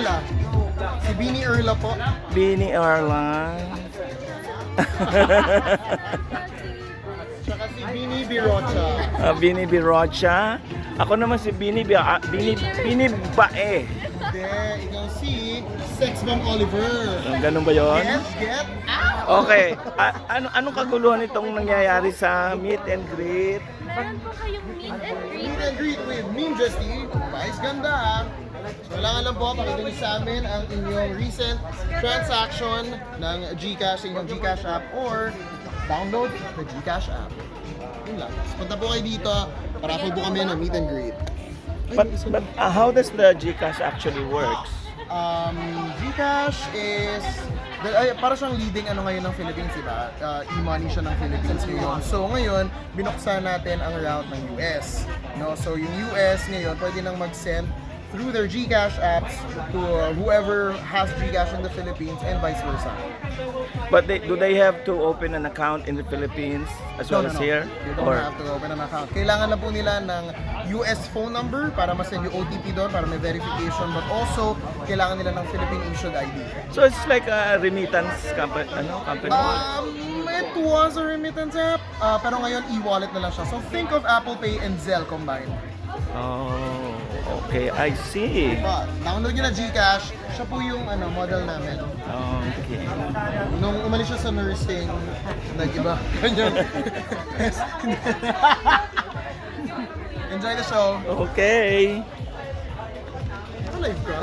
Erla. Si Bini Erla po. Bini Arlan. Tsaka si Bini Birocha. Bini Birocha. Ako naman si Bini Bae. Hindi, ikaw si Sex Bomb Oliver. Ganun ba yon? Get Okay. Anong kaguluhan itong nangyayari sa meet and greet? Meron po kayong meet and greet. Meet and greet with Meme Justy. Vice ganda ha. So, kailangan lang po pakita niyo sa amin ang inyong recent transaction ng GCash sa inyong GCash app or download the GCash app. Yun lang. So, punta po kayo dito. Paraffle po kami ng meet and greet. But how does the GCash actually works? GCash is para siyang leading ngayon ng Philippines, diba? E-money siya ng Philippines ngayon. So ngayon, binuksan natin ang route ng US. No? So yung US ngayon, pwede nang mag-send through their GCash apps to whoever has GCash in the Philippines and vice versa. But do they have to open an account in the Philippines as well as here? They don't have to open an account. Kailangan na po nila ng US phone number para ma-send yung OTP doon para may verification, but also kailangan nila ng Philippine issued ID. So it's like a remittance company, company? It was a remittance app, pero ngayon e-wallet na lang siya. So think of Apple Pay and Zelle combined. Oh, okay, I see. Download nyo na GCash, siya po yung model namin. Okay. Nung umalis siya sa nursing, nag-iba. Ganyan. Enjoy the show. Okay. Live ka?